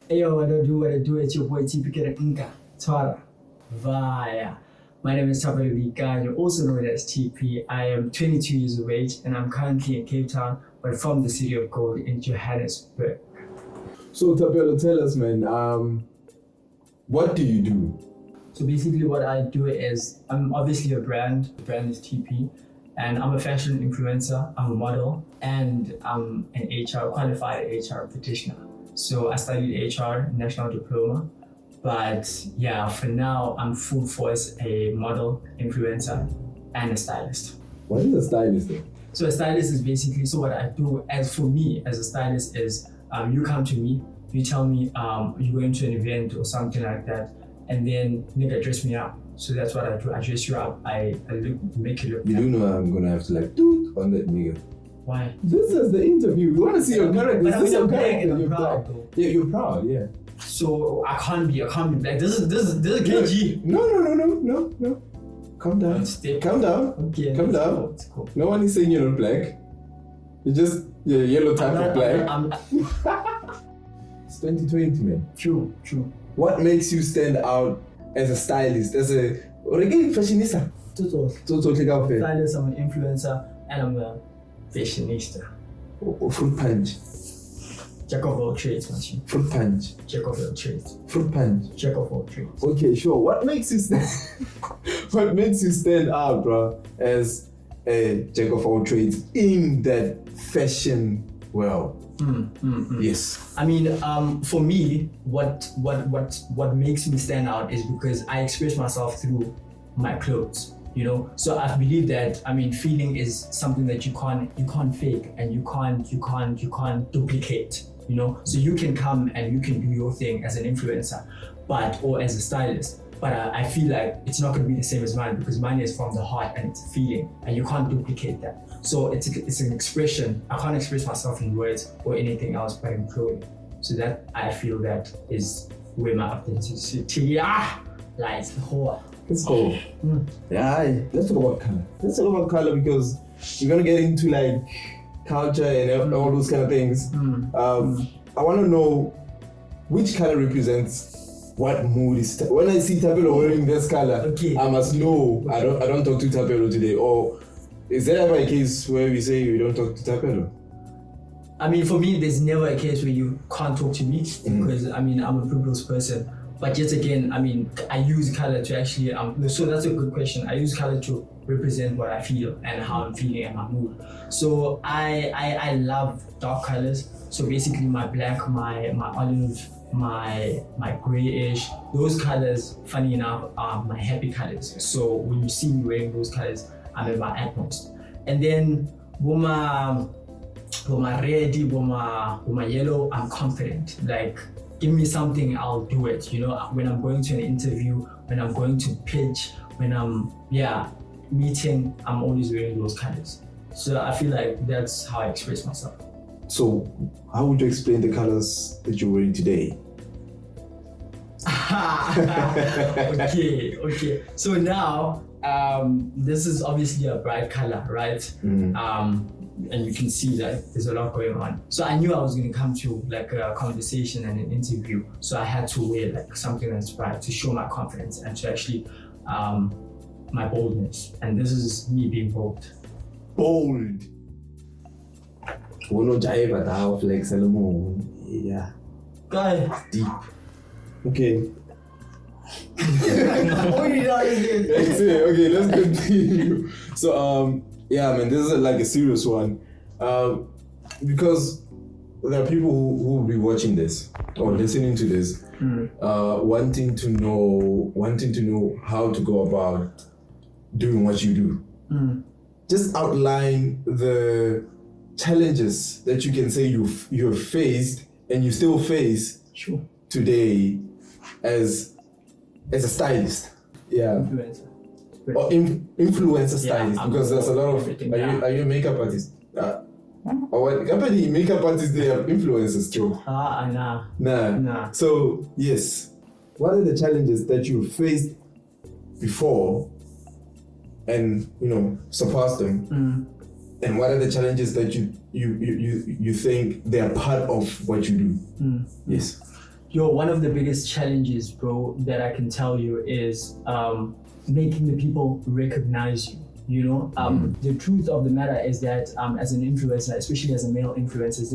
Hey yo, what I do, it's your boy TPK Nka, Tara, Vaya. My name is Tapelo Lika, you're also known as TP. I am 22 years of age and I'm currently in Cape Town, but from the city of gold in Johannesburg. So Tapelo, tell us, man, what do you do? So basically what I do is, I'm obviously a brand, the brand is TP, and I'm a fashion influencer, I'm a model, and I'm an HR, qualified HR practitioner. So I studied HR, national diploma, but yeah, for now I'm full force a model, influencer, and a stylist. What is a stylist then? So a stylist is basically, so what I do as for me as a stylist is, you come to me, you tell me you're going to an event or something like that, and then nigga dress me up. So that's what I do. I dress you up. I make you look. You do know I'm gonna have to like doot on that nigga. Why? This is the interview. We want to see your character. But This is your I'm black character. and You're I'm proud, black. though. Yeah, you're proud. Yeah. So I can't be black. This is KG. No. Calm down. Calm down. Okay. Calm that's down. cool, that's cool. No one is saying you're not black. You're yellow type of black. It's 2020, man. True. What makes you stand out as a stylist, as a fashionista? Stylist, I'm an influencer, and I'm a fashionista. Fruit punch. Jack of all trades, machine. Fruit punch. Jack of all trades. Fruit punch. Jack of all trades. Okay, sure. What makes you stand out, bro, as a jack of all trades in that fashion world? Yes. I mean, for me, what makes me stand out is because I express myself through my clothes. You know, so I believe that, I mean, feeling is something that you can't fake and you can't duplicate. You know, so you can come and you can do your thing as an influencer, or as a stylist. But I feel like it's not going to be the same as mine because mine is from the heart and it's a feeling, and you can't duplicate that. So it's an expression. I can't express myself in words or anything else but in clothing. So that I feel that is where my authenticity lies. Let's go. Yeah, let's talk about color. Let's talk about color because we're gonna get into like culture and all those kind of things. I want to know which color represents what mood is. When I see Tapelo wearing this color, okay, I must know. I don't talk to Tapelo today. Or is there ever a case where we say we don't talk to Tapelo? I mean, for me, there's never a case where you can't talk to me because I mean, I'm a people's person. But yet again, I mean, I use color to actually, so that's a good question. I use color to represent what I feel and how I'm feeling and my mood. So I love dark colors. So basically my black, my olive, my grayish, those colors, funny enough, are my happy colors. So when you see me wearing those colors, I'm at my utmost. And then with my red, with my yellow, I'm confident. Like, give me something, I'll do it. You know, when I'm going to an interview, when I'm going to pitch, when I'm meeting, I'm always wearing those colors. So I feel like that's how I express myself. So how would you explain the colors that you're wearing today? Okay. So now, this is obviously a bright color, right? And you can see that there's a lot going on. So I knew I was going to come to like a conversation and an interview. So I had to wear like something that's bright to show my confidence and to actually my boldness. And this is me being bold. Bold. Flex yeah. Guy. Deep. Okay. Okay, let's continue. So yeah, man, this is like a serious one. Because there are people who will be watching this or listening to this, wanting to know how to go about doing what you do. Just outline the challenges that you can say you've faced and you still face today as a stylist. Yeah. Influencer. Or influencer stylist, because there's a lot of. Are you a makeup artist? Or what? Company makeup artists, they have influencers too. Nah. So yes, what are the challenges that you faced before, and surpassed them? And what are the challenges that you think they are part of what you do? Yes. Yo, one of the biggest challenges, bro, that I can tell you is making the people recognize you. You know, the truth of the matter is that as an influencer, especially as a male influencer,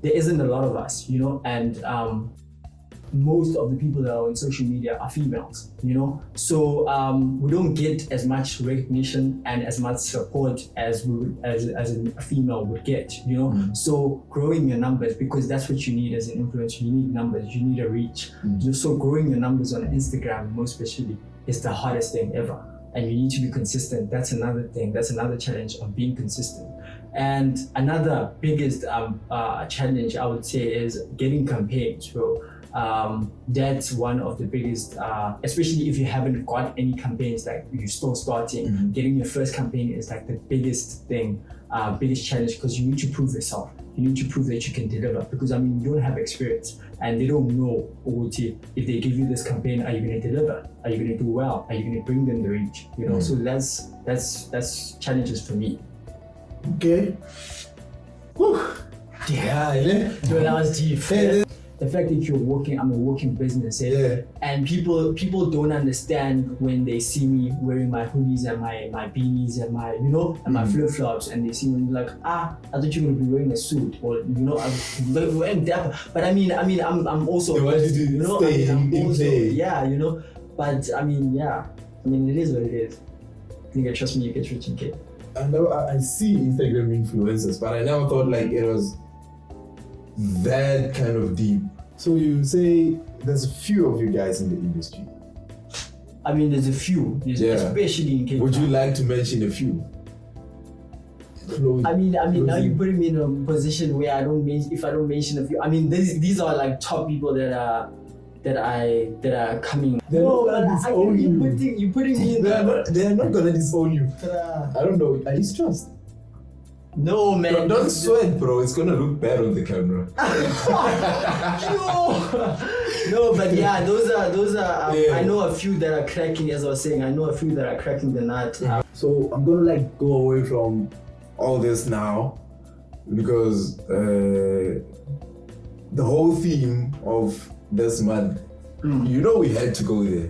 there isn't a lot of us, you know, and most of the people that are on social media are females, you know, so we don't get as much recognition and as much support as a female would get, you know. So growing your numbers, because that's what you need as an influencer. You need numbers, you need a reach. So growing your numbers on Instagram, most especially, is the hardest thing ever, and you need to be consistent. That's another thing, that's another challenge of being consistent. And another biggest challenge, I would say, is getting campaigns, bro. That's one of the biggest, especially if you haven't got any campaigns, like you're still starting. Getting your first campaign is like the biggest thing, biggest challenge, because you need to prove yourself. You need to prove that you can deliver, because I mean, you don't have experience and they don't know if they give you this campaign, are you going to deliver? Are you going to do well? Are you going to bring them the reach? You know, so that's challenges for me. Okay. Whew. Yeah. Yo, that was deep. The fact that I'm a working business, and people don't understand when they see me wearing my hoodies and my beanies and my, you know, and my flip flops, and they see me like, I thought you were gonna be wearing a suit, or you know, I'm wearing dapper. But I mean, I'm also, you know, I'm also, yeah, you know. But I mean, it is what it is. Nigga, trust me, you get rich in Cape. I see Instagram influencers, but I never thought like it was that kind of deep. So you say there's a few of you guys in the industry. I mean, there's a few, especially in Cape. Would you like to mention a few? I mean, now you're putting me in a position where if I don't mention a few, I mean, these are like top people that are coming. You're putting me in they are not gonna disown you. I don't know. Are you stressed? No, man. Don't sweat, bro. It's gonna look bad on the camera. No, but yeah, those are. I know a few that are cracking, as I was saying. I know a few that are cracking the nut. So I'm gonna like go away from all this now, because the whole theme of this month, you know, we had to go there.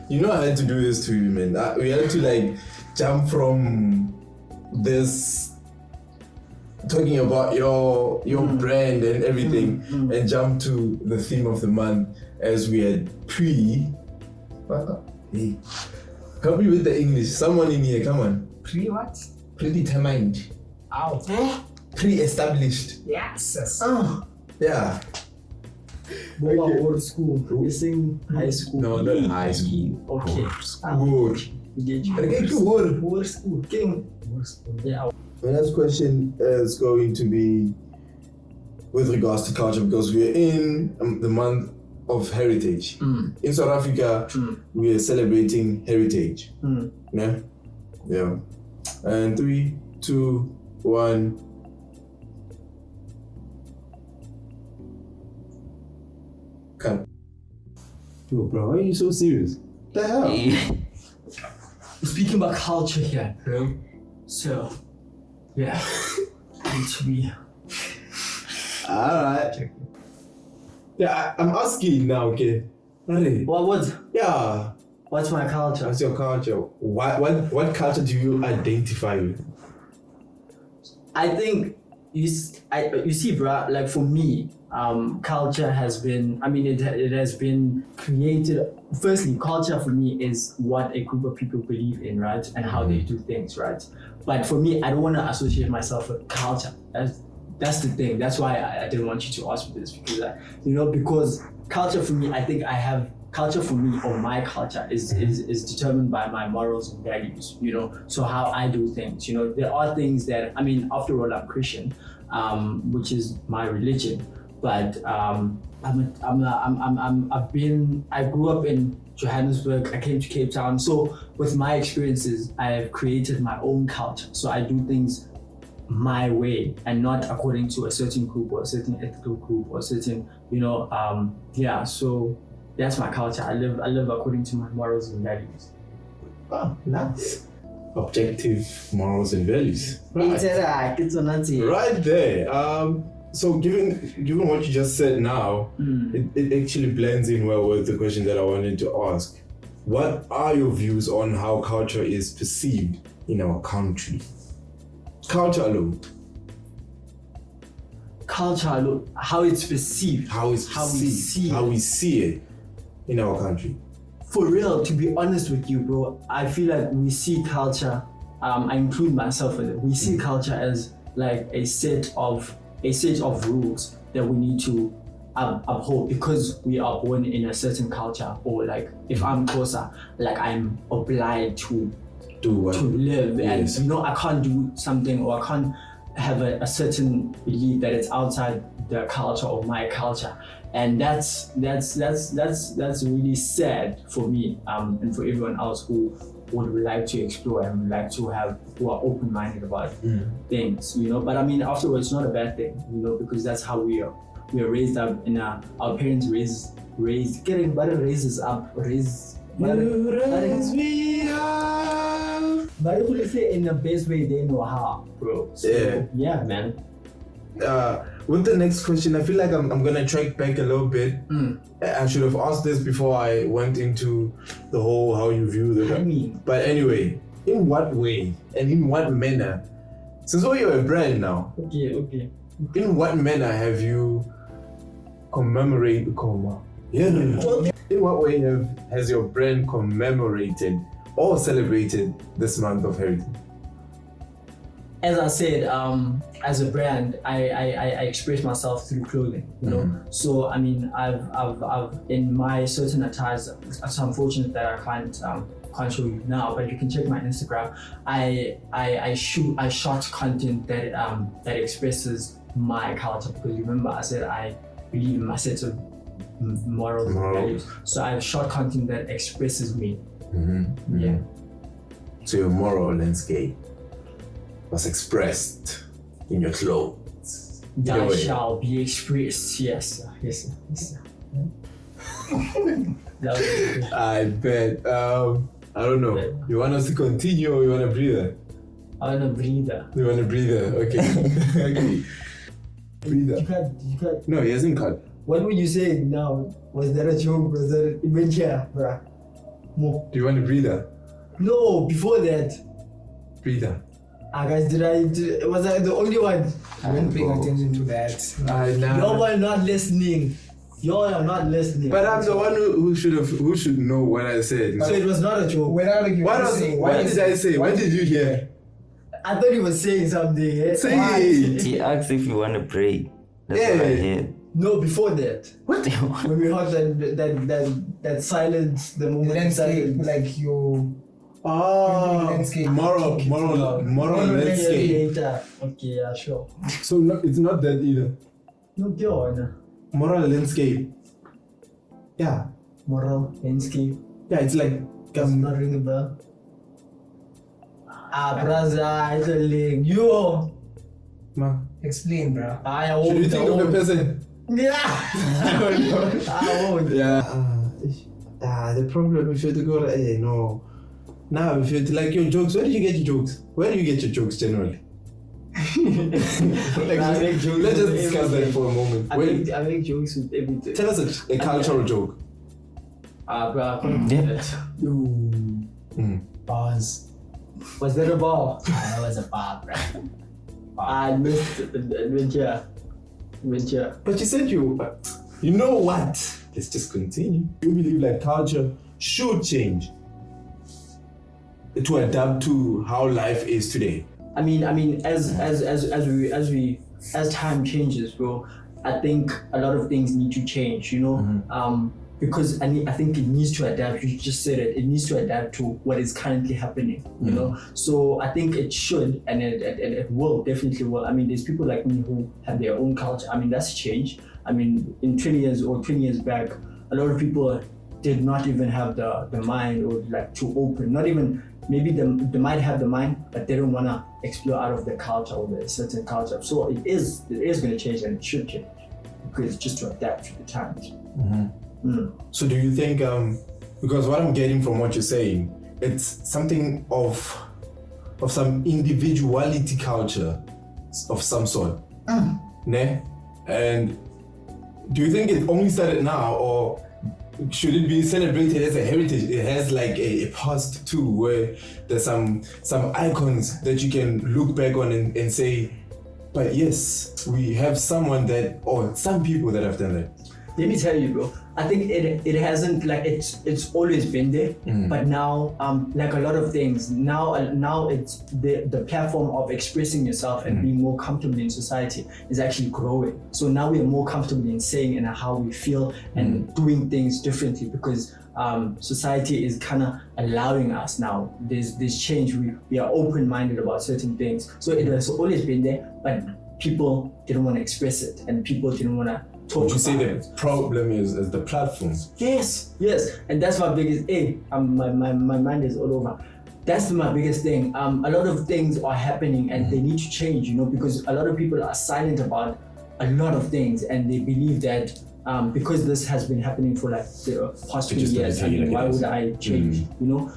You know, I had to do this to you, man. We had to like jump from this, talking about your brand and everything, and jump to the theme of the month, as we had hey, help me with the English. Someone in here, come on. What? Predetermined. Ow. Pre-established. Yes. Yeah. Old school. You're saying high school. No, not high school. Okay. Good. Old school. Yeah. My next question is going to be with regards to culture, because we're in the month of heritage. In South Africa, we are celebrating heritage. Yeah. And 3, 2, 1. Cut. Yo, bro, why are you so serious? What the hell? We're speaking about culture here, bro. So, yeah. Need to be. Alright. Yeah, I'm asking now, okay? What? Yeah. What's my culture? What's your culture? What culture do you identify with? I think you see, bro. Like for me, culture has been. I mean, it has been created. Firstly, culture for me is what a group of people believe in, right, and how they do things, right. But for me, I don't want to associate myself with culture. That's the thing. That's why I didn't want you to ask me this, because because culture for me, I think I have. Culture for me, or my culture, is determined by my morals and values, so how I do things. There are things that, I mean, after all, I'm Christian, which is my religion, but I grew up in Johannesburg, I came to Cape Town, so with my experiences, I have created my own culture, so I do things my way and not according to a certain group or a certain ethical group or a certain, so that's my culture. I live according to my morals and values. Wow, nice. Objective morals and values. Right there. So given what you just said now, it actually blends in well with the question that I wanted to ask. What are your views on how culture is perceived in our country? Culture alone. Culture, look, how it's perceived. How it's perceived. How we see it in our country. For real, to be honest with you, bro, I feel like we see culture, I include myself in it, we see culture as like a set of rules that we need to uphold because we are born in a certain culture, or like if I'm Xhosa, like I'm obliged to live, yes. and I can't do something, or I can't have a certain belief that it's outside the culture or my culture, and that's really sad for me and for everyone else who would like to explore and would like to who are open-minded about things, But I mean, afterwards, it's not a bad thing, because that's how we are raised up. In our parents raised getting better raises up, raise me up. But if you say in the best way they know how, bro. So, yeah, man. With the next question, I feel like I'm gonna track back a little bit. I should have asked this before I went into the whole how you view the. But anyway, in what way and in what manner? Since you're a brand now. Okay. In what manner have you commemorated? In what way has your brand commemorated or celebrated this month of heritage? As I said, as a brand, I express myself through clothing, So I mean, I've in my certain attires. It's unfortunate that I can't show you now, but you can check my Instagram. I shot content that expresses my culture, because remember I said I believe in my set of morals and values. So I shot content that expresses me. Yeah. So your moral landscape was expressed in your clothes. That shall be expressed. Yes. I bet. I don't know. Yeah. You want us to continue or you want to breathe? I want to breathe. You want to breathe? Okay. Okay. Breathe. You can't. No, he hasn't cut. What were you saying now? Was that a joke? Was that even here, bruh? More. Do you want to breathe? No, before that. Breathe. Guys, was I the only one? I didn't pay attention to that. Y'all are not listening. Y'all are not listening. But I'm the one who should know what I said. So it was not a joke. What did I say? What did you hear? I thought he was saying something. Eh? Say it. He asked if you want to pray. That's what I heard. No, before that. What? When we heard that silence, the moment landscape, like you. Landscape. Moral landscape. Okay, yeah, sure. So no, it's not that either. No, girl. Moral landscape. Yeah. Moral landscape. Yeah, it's like. Does not ring a bell. Brother, it's a link. You. Ma. Explain, bro. Should you think of the person? Yeah. I won't. Yeah. The problem if you have to go no. Now if you like your jokes, where did you get your jokes? Where do you get your jokes generally? Let's just discuss that for a moment. I make jokes with everything. Tell us a cultural joke. Bro, I couldn't do that. Bars. Was that a bar? That was a bar, bro. I missed adventure. But you said you know what? Let's just continue. You believe that culture should change to adapt to how life is today. I mean, as time changes, bro, I think a lot of things need to change, because I think it needs to adapt. You just said it. It needs to adapt to what is currently happening, you know. So I think it should, and it will, definitely will. I mean, there's people like me who have their own culture. I mean, that's changed. I mean, in 20 years back, a lot of people did not even have the mind or like to open. Not even maybe they might have the mind, but they don't wanna explore out of the culture or the certain culture. So it is going to change, and it should change because just to adapt to the times. So do you think, because what I'm getting from what you're saying, it's something of some individuality culture of some sort, ne? And do you think it only started now, or should it be celebrated as a heritage? It has like a past too, where there's some icons that you can look back on and say, but yes, we have someone that, or some people that have done that. Let me tell you, bro. I think it hasn't, like, it's always been there, but now like a lot of things now it's the platform of expressing yourself and being more comfortable in society is actually growing. So now we are more comfortable in saying and how we feel and doing things differently, because society is kind of allowing us now. There's change. We are open-minded about certain things. So it has always been there, but people didn't want to express it, and people didn't want to talk. Would you say about the problem is the platform? Yes, and that's my biggest. My mind is all over. That's my biggest thing. A lot of things are happening and they need to change, because a lot of people are silent about a lot of things, and they believe that because this has been happening for like the past 2 years, why would I change?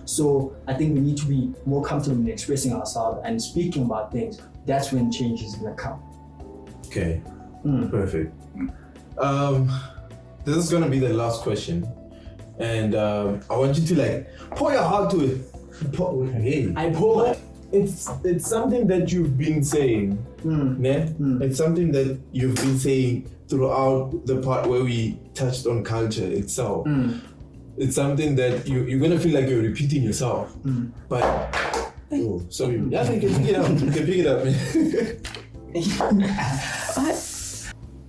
So I think we need to be more comfortable in expressing ourselves and speaking about things. That's when change is gonna come. Okay, perfect. This is gonna be the last question, and I want you to like pour your heart to it. I pour. It's something that you've been saying, It's something that you've been saying throughout the part where we touched on culture itself. It's something that you're gonna feel like you're repeating yourself, but sorry, yeah, you can pick it up. You can pick it up.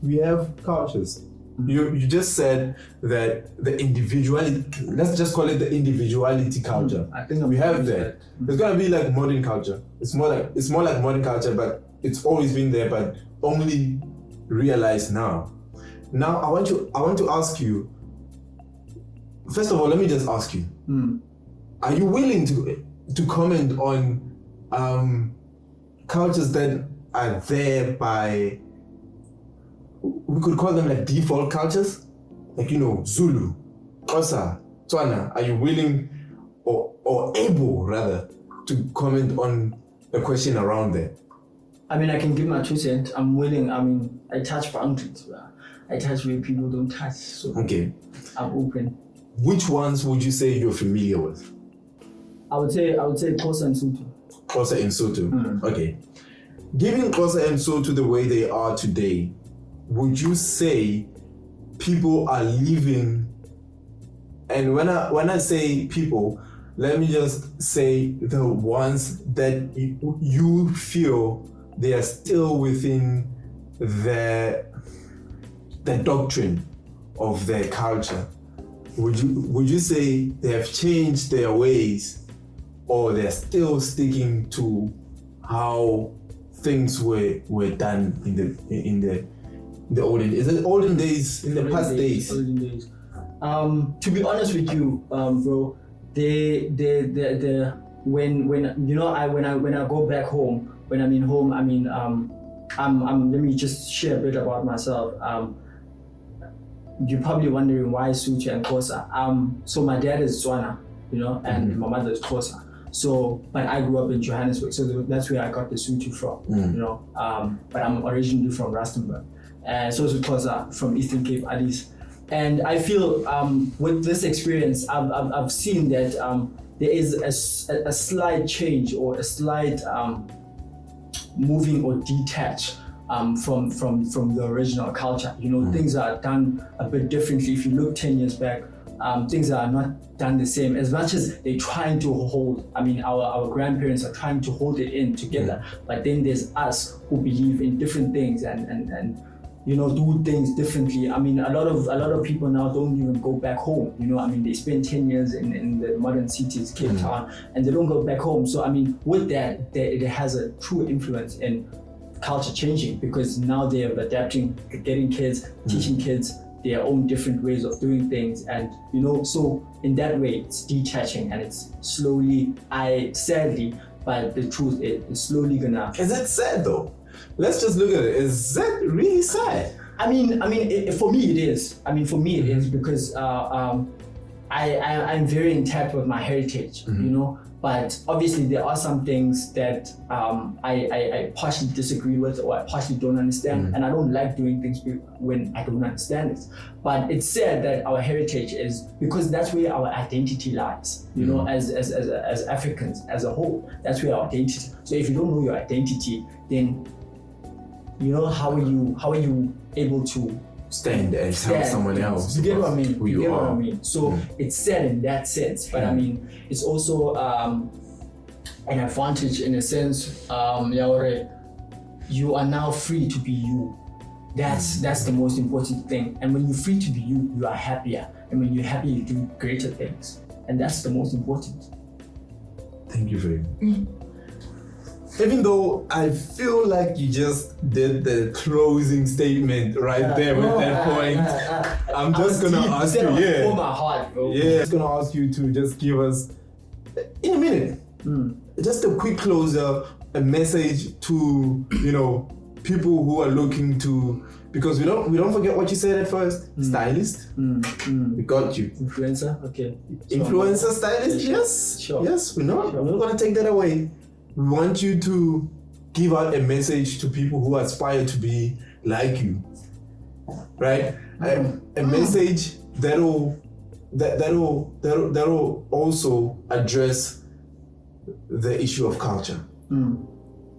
We have cultures. You just said that the individuality, let's just call it the individuality culture. I think we have that. It's gonna be like modern culture. It's more like modern culture, but it's always been there, but only realized now. Now I want to ask you. First of all, let me just ask you: are you willing to comment on cultures that are there by, we could call them like default cultures, like Zulu, Xhosa, Tswana? Are you willing or able rather to comment on a question around that? I mean, I can give my 2 cents. I'm willing. I mean, I touch boundaries. I touch where people don't touch. So okay, I'm open. Which ones would you say you're familiar with? I would say Xhosa and Sotho. Xhosa and Sotho. Okay. Given Xhosa and Sotho the way they are today, would you say people are living, and when I say people, let me just say the ones that you feel they are still within the doctrine of their culture, would you say they have changed their ways, or they're still sticking to how things were done in the olden days? Is it olden days, in the past days? Olden days. To be honest with you, bro, when I go back home, when I'm in home, let me just share a bit about myself. You're probably wondering why Sotho and Xhosa. So my dad is Tswana, and my mother is Xhosa. So, but I grew up in Johannesburg, so that's where I got the Sotho from, but I'm originally from Rustenburg. So is Xhosa from Eastern Cape, Addis. And I feel with this experience, I've seen that there is a slight change or a slight moving or detach from the original culture. Things are done a bit differently. If you look 10 years back, things are not done the same. As much as they're trying to hold, our grandparents are trying to hold it in together, but then there's us who believe in different things and do things differently. A lot of people now don't even go back home. They spend 10 years in the modern cities, Cape Town, and they don't go back home. So with that, it has a true influence in culture changing, because now they are adapting, getting kids, teaching kids their own different ways of doing things, and so in that way it's detaching, and it's slowly, sadly, but the truth is it's slowly gonna. Is it sad though? Let's just look at it. Is that really sad? For me it is. For me it is, because I'm very intact with my heritage. But obviously, there are some things that I partially disagree with or I partially don't understand, and I don't like doing things when I don't understand it. But it's said that our heritage is because that's where our identity lies. You know, as Africans as a whole, that's where our identity. So if you don't know your identity, then you know how are you able to stand and tell someone else. You get what I mean? Who you get are. what I mean? So it's said in that sense, but I mean, it's also an advantage in a sense. Yaore, you are now free to be you. That's the most important thing. And when you're free to be you, you are happier. And when you're happy, you do greater things. And that's the most important. Thank you very much. Even though I feel like you just did the closing statement right there with that point, I'm just gonna ask you, For my heart, bro. I'm just gonna ask you to just give us, in a minute, just a quick closer, a message to, you know, people who are looking to, because we don't forget what you said at first, stylist. We got you. Influencer, okay. Influencer, stylist, Yeah, yes. sure. Yes, we're not Sure. gonna take that away. We want you to give out a message to people who aspire to be like you, right? A message that'll also address the issue of culture.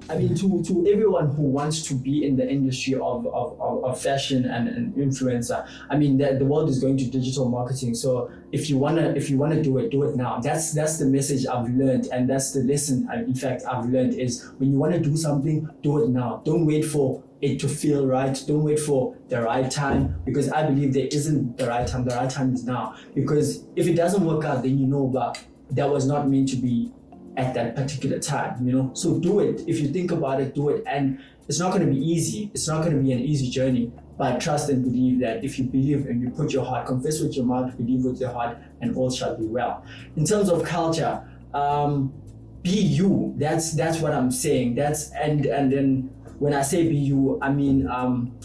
I mean, to everyone who wants to be in the industry of fashion and influencer, I mean, the world is going to digital marketing. So if you wanna do it now. That's the message I've learned, and that's the lesson. In fact, I've learned is when you wanna do something, do it now. Don't wait for it to feel right. Don't wait for the right time, because I believe there isn't the right time. The right time is now. Because if it doesn't work out, then you know, but that was not meant to be at that particular time, you know. So do it. If you think about it, do it. And it's not going to be easy. It's not going to be an easy journey. But trust and believe that if you believe and you put your heart, confess with your mouth, believe with your heart, and all shall be well. In terms of culture, be you. That's what I'm saying. And then when I say be you, I mean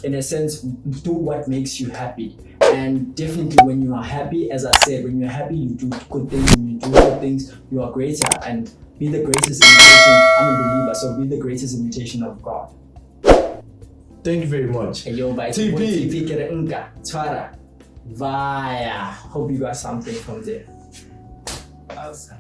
in a sense, do what makes you happy. And definitely when you are happy, as I said, when you're happy, you do good things. When you do good things, you are greater. And be the greatest imitation. I'm a believer, so be the greatest imitation of God. Thank you very much. Hey, yo, bye. TP. TP kere unga. Twara. Vaya. Hope you got something from there. Awesome.